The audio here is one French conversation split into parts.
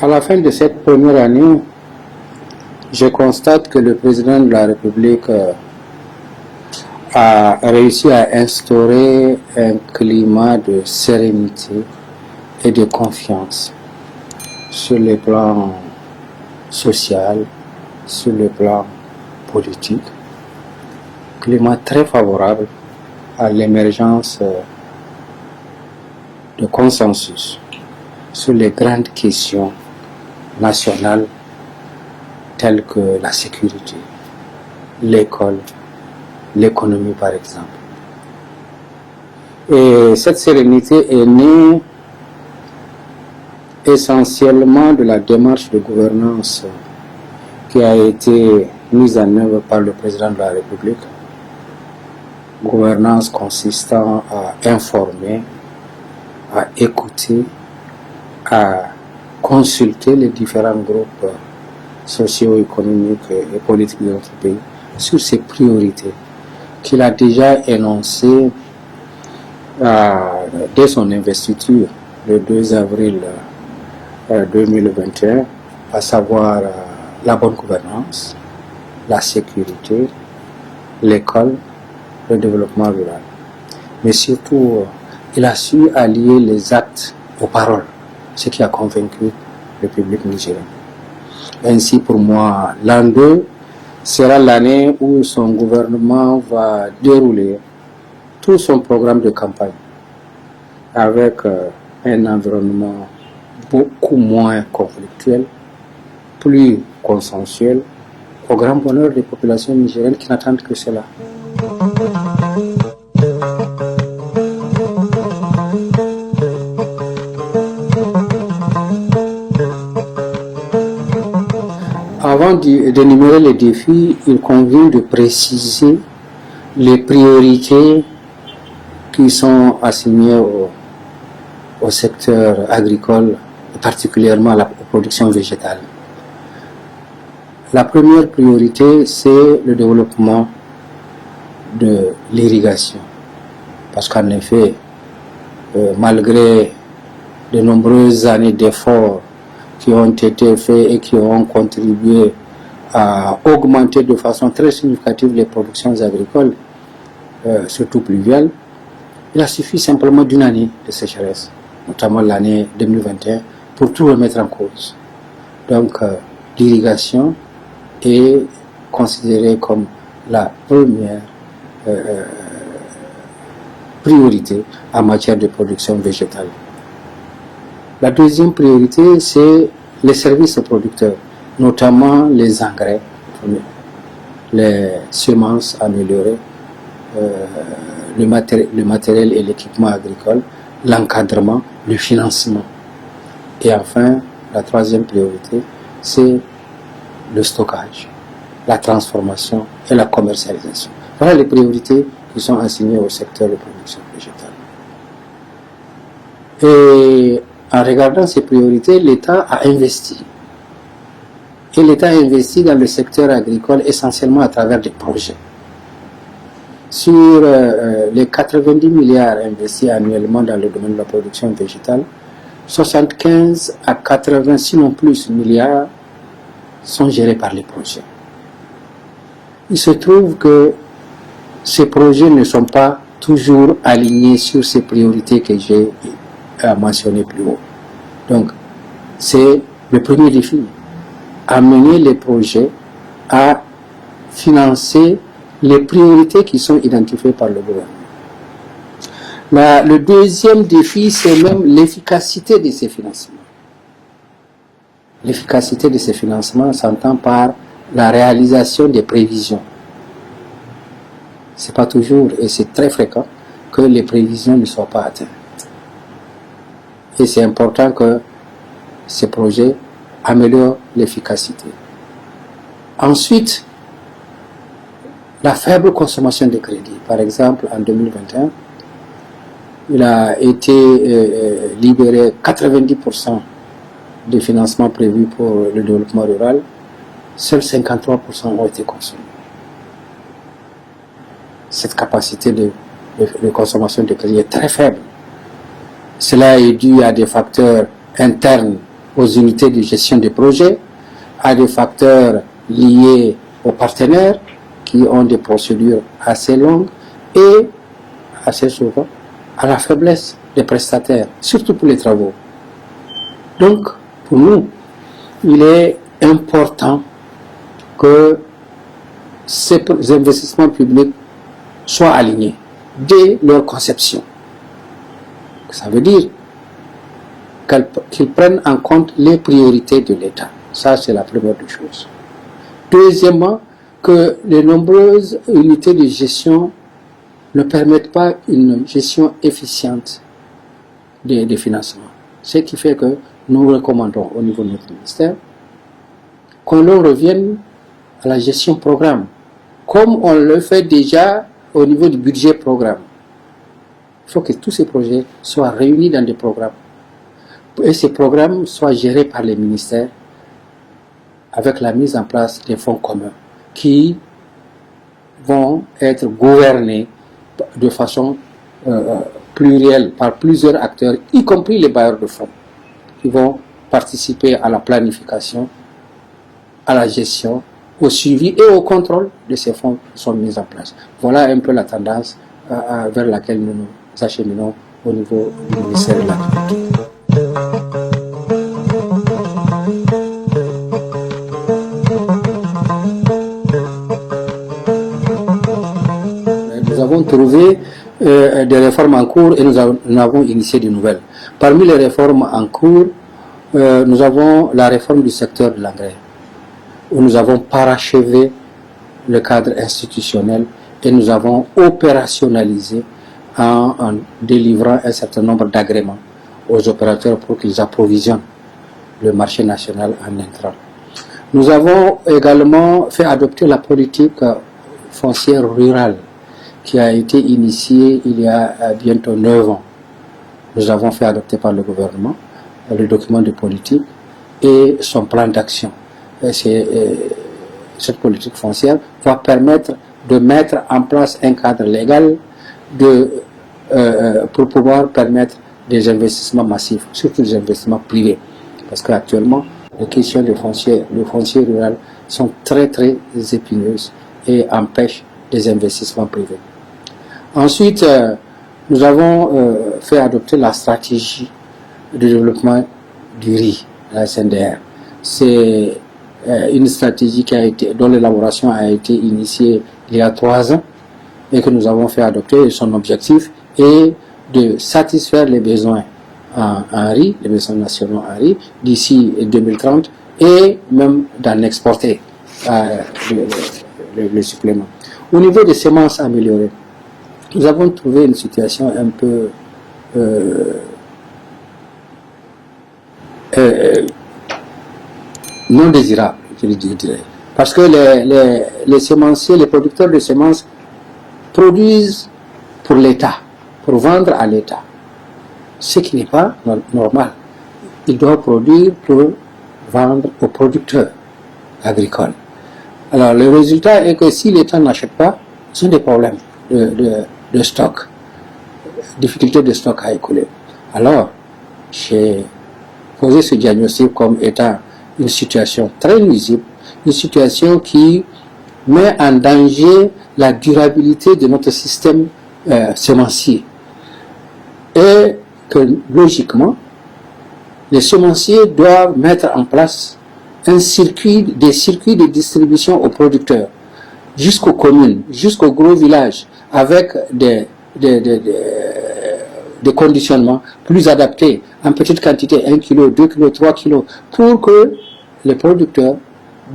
À la fin de cette première année, je constate que le président de la République a réussi à instaurer un climat de sérénité et de confiance sur le plan social, sur le plan politique. Climat très favorable à l'émergence de consensus sur les grandes questions nationales telles que la sécurité, l'école, l'économie par exemple. Et cette sérénité est née essentiellement de la démarche de gouvernance qui a été mise en œuvre par le président de la République. Gouvernance consistant à informer, à écouter, à consulter les différents groupes socio-économiques et politiques de notre pays sur ses priorités qu'il a déjà énoncées dès son investiture le 2 avril 2021, à savoir la bonne gouvernance, la sécurité, l'école, le développement rural. Mais surtout, il a su allier les actes aux paroles, ce qui a convaincu le public nigérien. Ainsi, pour moi, l'an 2 sera l'année où son gouvernement va dérouler tout son programme de campagne avec un environnement beaucoup moins conflictuel, plus consensuel, au grand bonheur des populations nigériennes qui n'attendent que cela. Avant d'énumérer les défis, il convient de préciser les priorités qui sont assignées au secteur agricole, particulièrement à la production végétale. La première priorité, c'est le développement de l'irrigation. Parce qu'en effet, malgré de nombreuses années d'efforts qui ont été faits et qui ont contribué à augmenter de façon très significative les productions agricoles, surtout pluviales, il a suffi simplement d'une année de sécheresse, notamment l'année 2021, pour tout remettre en cause. Donc, l'irrigation est considérée comme la première priorité en matière de production végétale. La deuxième priorité, c'est les services aux producteurs, notamment les engrais, les semences améliorées, le matériel et l'équipement agricole, l'encadrement, le financement. Et enfin, la troisième priorité, c'est le stockage, la transformation et la commercialisation. Voilà les priorités qui sont assignées au secteur de production végétale. Et en regardant ces priorités, l'État a investi. Et l'État a investi dans le secteur agricole essentiellement à travers des projets. Sur les 90 milliards investis annuellement dans le domaine de la production végétale, 75 à 80, sinon plus, milliards sont gérés par les projets. Il se trouve que ces projets ne sont pas toujours alignés sur ces priorités que j'ai mentionnées plus haut. Donc, c'est le premier défi, amener les projets à financer les priorités qui sont identifiées par le gouvernement. Le deuxième défi, c'est même l'efficacité de ces financements. L'efficacité de ces financements s'entend par la réalisation des prévisions. Ce n'est pas toujours, et c'est très fréquent, que les prévisions ne soient pas atteintes. Et c'est important que ces projets améliorent l'efficacité. Ensuite, la faible consommation de crédit. Par exemple, en 2021, il a été libéré 90% des financements prévus pour le développement rural. Seuls 53% ont été consommés. Cette capacité de consommation de crédit est très faible. Cela est dû à des facteurs internes aux unités de gestion des projets, à des facteurs liés aux partenaires qui ont des procédures assez longues et assez souvent à la faiblesse des prestataires, surtout pour les travaux. Donc, pour nous, il est important que ces investissements publics soient alignés dès leur conception. Ça veut dire qu'ils prennent en compte les priorités de l'État. Ça, c'est la première des choses. Deuxièmement, que les nombreuses unités de gestion ne permettent pas une gestion efficiente des financements. Ce qui fait que nous recommandons au niveau de notre ministère qu'on revienne à la gestion programme, comme on le fait déjà au niveau du budget programme. Il faut que tous ces projets soient réunis dans des programmes. Et ces programmes soient gérés par les ministères avec la mise en place des fonds communs qui vont être gouvernés de façon plurielle par plusieurs acteurs, y compris les bailleurs de fonds, qui vont participer à la planification, à la gestion, au suivi et au contrôle de ces fonds qui sont mis en place. Voilà un peu la tendance vers laquelle nous nous acheminons au niveau du ministère de l'Agriculture. Nous avons trouvé des réformes en cours et nous avons initié de nouvelles. Parmi les réformes en cours, nous avons la réforme du secteur de l'engrais, où nous avons parachevé le cadre institutionnel et nous avons opérationnalisé en délivrant un certain nombre d'agréments aux opérateurs pour qu'ils approvisionnent le marché national en intrants. Nous avons également fait adopter la politique foncière rurale qui a été initiée il y a bientôt 9 ans. Nous avons fait adopter par le gouvernement le document de politique et son plan d'action. Cette politique foncière va permettre de mettre en place un cadre légal pour pouvoir permettre des investissements massifs, surtout des investissements privés. Parce qu'actuellement, les questions de foncier rural sont très très épineuses et empêchent des investissements privés. Ensuite, nous avons fait adopter la stratégie de développement du riz, la SNDR. C'est une stratégie dont l'élaboration a été initiée il y a 3 ans et que nous avons fait adopter. Et son objectif est de satisfaire les besoins en riz, les besoins nationaux en riz, d'ici 2030 et même d'en exporter le supplément. Au niveau des semences améliorées, nous avons trouvé une situation un peu non désirable, je dirais. Parce que les semenciers, les producteurs de semences produisent pour l'État, pour vendre à l'État. Ce qui n'est pas normal. Ils doivent produire pour vendre aux producteurs agricoles. Alors le résultat est que si l'État n'achète pas, ce sont des problèmes de stock, difficulté de stock à écouler. Alors, j'ai posé ce diagnostic comme étant une situation très nuisible, une situation qui met en danger la durabilité de notre système semencier. Et que, logiquement, les semenciers doivent mettre en place des circuits de distribution aux producteurs, jusqu'aux communes, jusqu'aux gros villages, avec des conditionnements plus adaptés, en petite quantité, 1 kg, 2 kg, 3 kg, pour que les producteurs,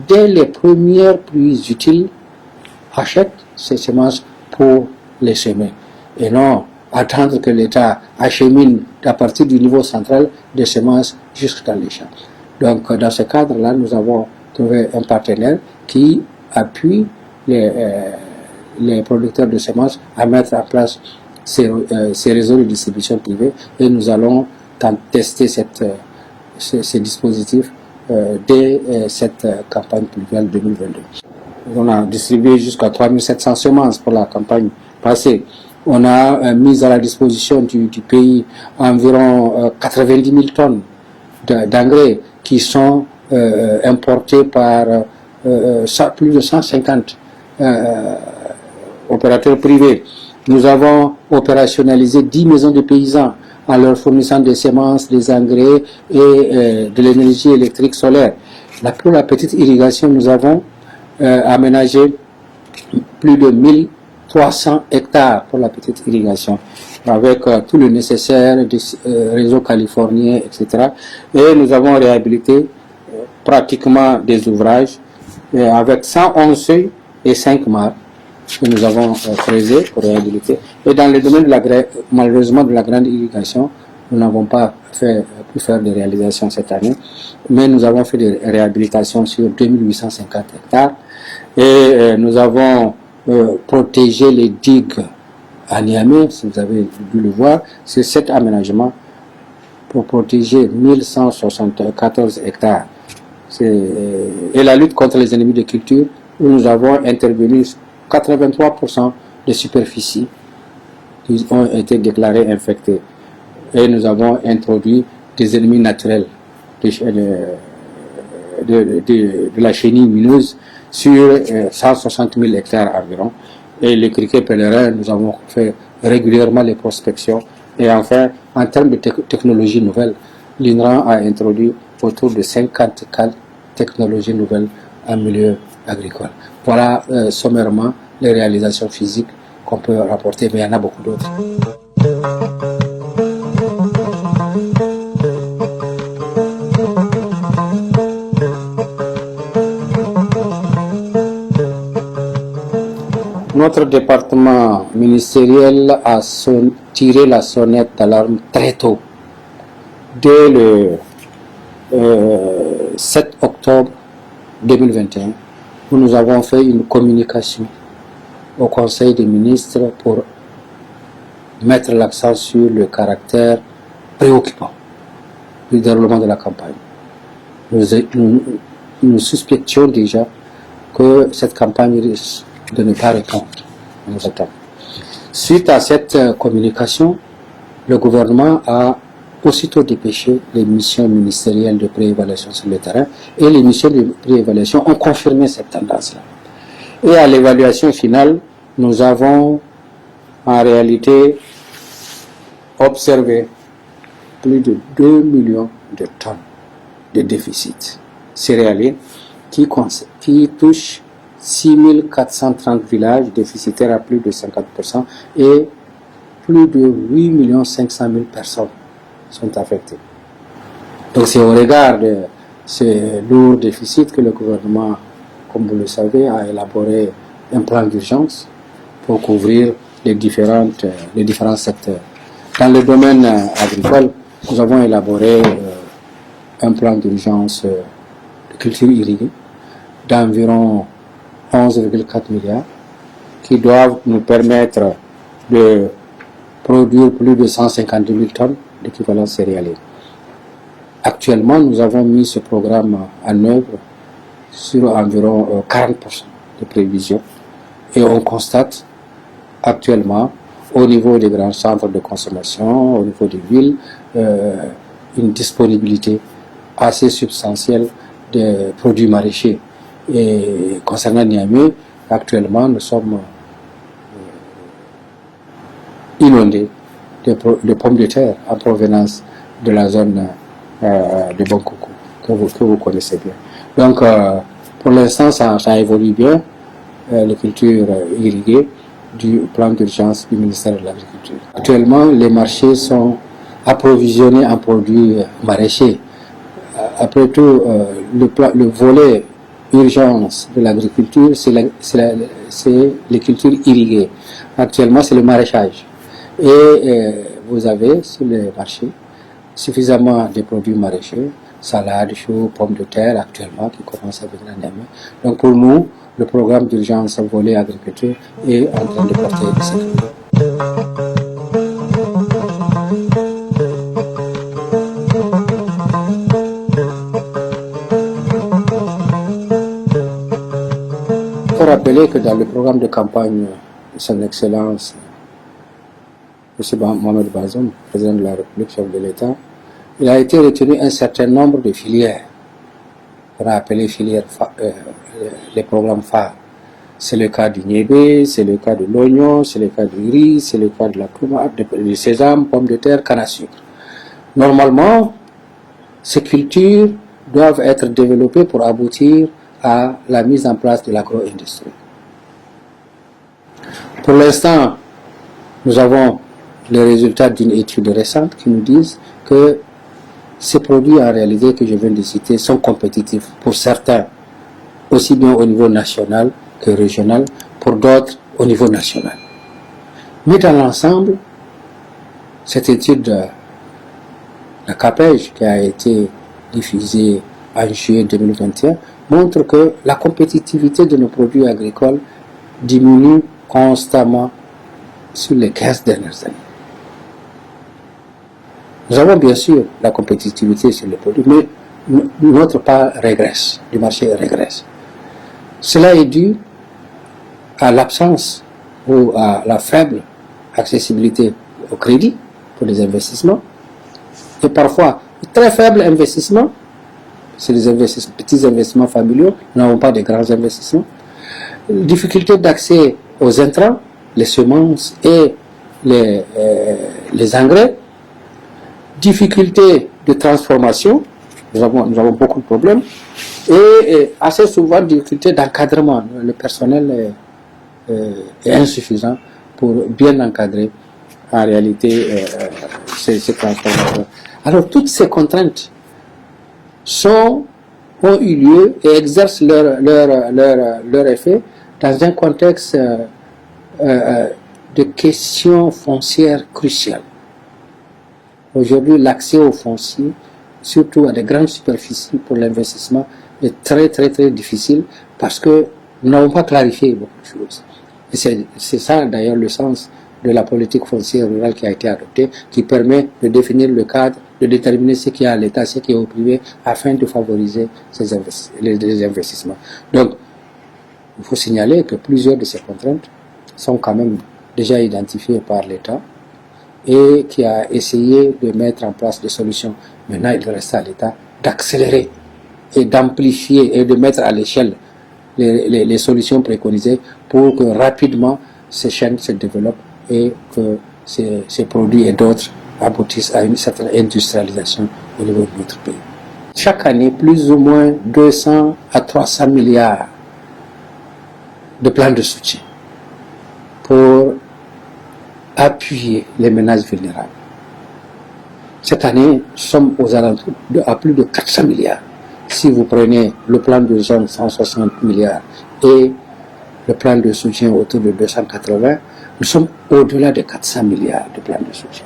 dès les premières pluies utiles, achètent ces semences pour les semer. Et non attendre que l'État achemine à partir du niveau central des semences jusque dans les champs. Donc, dans ce cadre-là, nous avons trouvé un partenaire qui appuie les producteurs de semences à mettre en place ces réseaux de distribution privée et nous allons tester ces dispositifs dès cette campagne pluviale 2022. On a distribué jusqu'à 3700 semences pour la campagne passée. On a mis à la disposition du pays environ 90 000 tonnes d'engrais qui sont importés par plus de 150 opérateurs privés. Nous avons opérationnalisé 10 maisons de paysans en leur fournissant des semences, des engrais et de l'énergie électrique solaire. Pour la petite irrigation, nous avons aménagé plus de 1300 hectares pour la petite irrigation, avec tout le nécessaire du réseau californien, etc. Et nous avons réhabilité pratiquement des ouvrages avec 111 seuils et 5 mares que nous avons creusés pour réhabiliter. Et dans le domaine malheureusement de la grande irrigation, nous n'avons pas pu faire de réalisation cette année, mais nous avons fait des réhabilitations sur 2850 hectares et nous avons protégé les digues à Niamey, si vous avez dû le voir. C'est cet aménagement pour protéger 1174 hectares. Et la lutte contre les ennemis de culture, où nous avons intervenu 83% des superficies qui ont été déclarées infectées. Et nous avons introduit des ennemis naturels de la chenille mineuse sur 160 000 hectares environ. Et les criquets pèlerins, nous avons fait régulièrement les prospections. Et enfin, en termes de technologies nouvelles, l'INRAN a introduit autour de 54 technologies nouvelles en milieu agricole. Voilà sommairement les réalisations physiques qu'on peut rapporter, mais il y en a beaucoup d'autres. Notre département ministériel a tiré la sonnette d'alarme très tôt. Dès le 7 octobre 2021, où nous avons fait une communication au Conseil des ministres pour mettre l'accent sur le caractère préoccupant du déroulement de la campagne. Nous suspections déjà que cette campagne risque de ne pas répondre à nos attentes. Suite à cette communication, le gouvernement a aussitôt dépêché les missions ministérielles de préévaluation sur le terrain, et les missions de préévaluation ont confirmé cette tendance-là. Et à l'évaluation finale, nous avons en réalité observé plus de 2 millions de tonnes de déficit céréalier qui touchent 6430 villages déficitaires à plus de 50% et plus de 8 500 000 personnes sont affectées. Donc c'est au regard de ces lourds déficits que le gouvernement, comme vous le savez, a élaboré un plan d'urgence pour couvrir les différents secteurs. Dans le domaine agricole, nous avons élaboré un plan d'urgence de culture irriguée d'environ 11,4 milliards qui doivent nous permettre de produire plus de 150 000 tonnes d'équivalent céréalier. Actuellement, nous avons mis ce programme en œuvre sur environ 40% de prévisions et on constate actuellement au niveau des grands centres de consommation, au niveau des villes, une disponibilité assez substantielle de produits maraîchers. Et concernant Niamey, actuellement, nous sommes inondés de pommes de terre en provenance de la zone de Bonkoukou, que vous connaissez bien. Donc, pour l'instant, ça évolue bien, les cultures irriguées du plan d'urgence du ministère de l'Agriculture. Actuellement, les marchés sont approvisionnés en produits maraîchers. Après tout, le volet urgence de l'agriculture, c'est les cultures irriguées. Actuellement, c'est le maraîchage. Et vous avez sur le marché suffisamment de produits maraîchers, salades, choux, pommes de terre actuellement qui commencent à venir en Niamey. Donc pour nous, le programme d'urgence volet agriculture est en train de porter ses fruits. Il faut rappeler que dans le programme de campagne de son Excellence M. Mohamed Bazoum, président de la République, chef de l'État, il a été retenu un certain nombre de filières, qu'on a appelé filières, les programmes phares. C'est le cas du niébé, c'est le cas de l'oignon, c'est le cas du riz, c'est le cas de la tomate, du sésame, pommes de terre, canne à sucre. Normalement, ces cultures doivent être développées pour aboutir à la mise en place de l'agro-industrie. Pour l'instant, nous avons les résultats d'une étude récente qui nous disent que ces produits en réalité que je viens de citer sont compétitifs pour certains, aussi bien au niveau national que régional, pour d'autres au niveau national. Mais dans l'ensemble, cette étude de la CAPEJ qui a été diffusée en juillet 2021 montre que la compétitivité de nos produits agricoles diminue constamment sur les 15 dernières années. Nous avons bien sûr la compétitivité sur les produits, mais notre part régresse, du marché régresse. Cela est dû à l'absence ou à la faible accessibilité au crédit pour les investissements et parfois très faible investissement, c'est des petits investissements familiaux, nous n'avons pas de grands investissements. Difficulté d'accès aux intrants, les semences et les engrais, difficulté de transformation, nous avons beaucoup de problèmes, et assez souvent difficulté d'encadrement. Le personnel est insuffisant pour bien encadrer en réalité ces transformations. Alors toutes ces contraintes ont eu lieu et exercent leur effet dans un contexte de questions foncières cruciales. Aujourd'hui, l'accès au foncier, surtout à des grandes superficies pour l'investissement, est très difficile parce que nous n'avons pas clarifié beaucoup de choses. Et c'est ça d'ailleurs le sens de la politique foncière rurale qui a été adoptée, qui permet de définir le cadre, de déterminer ce qui est à l'État, ce qui est au privé, afin de favoriser les investissements. Donc, il faut signaler que plusieurs de ces contraintes sont quand même déjà identifiées par l'État et qui a essayé de mettre en place des solutions. Maintenant, il reste à l'État d'accélérer et d'amplifier et de mettre à l'échelle les solutions préconisées pour que rapidement ces chaînes se développent et que ces produits et d'autres aboutissent à une certaine industrialisation au niveau de notre pays. Chaque année, plus ou moins 200 à 300 milliards de plans de soutien pour appuyer les ménages vulnérables. Cette année, nous sommes aux alentours à plus de 400 milliards. Si vous prenez le plan de zone 160 milliards et le plan de soutien autour de 280, nous sommes au-delà de 400 milliards de plans de soutien.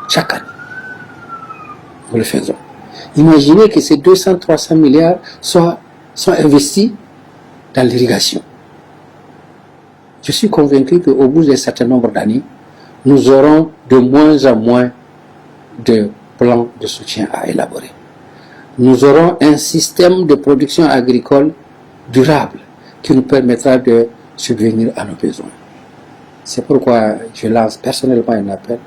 Chaque année, nous le faisons. Imaginez que ces 200-300 milliards sont investis dans l'irrigation. Je suis convaincu qu'au bout d'un certain nombre d'années, nous aurons de moins en moins de plans de soutien à élaborer. Nous aurons un système de production agricole durable qui nous permettra de subvenir à nos besoins. C'est pourquoi je lance personnellement un appel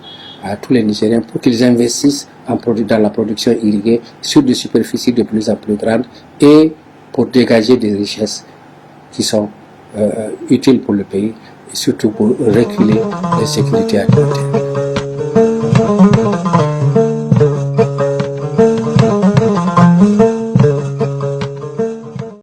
à tous les Nigériens pour qu'ils investissent dans la production irriguée sur des superficies de plus en plus grandes et pour dégager des richesses qui sont utiles pour le pays et surtout pour reculer l'insécurité alimentaire.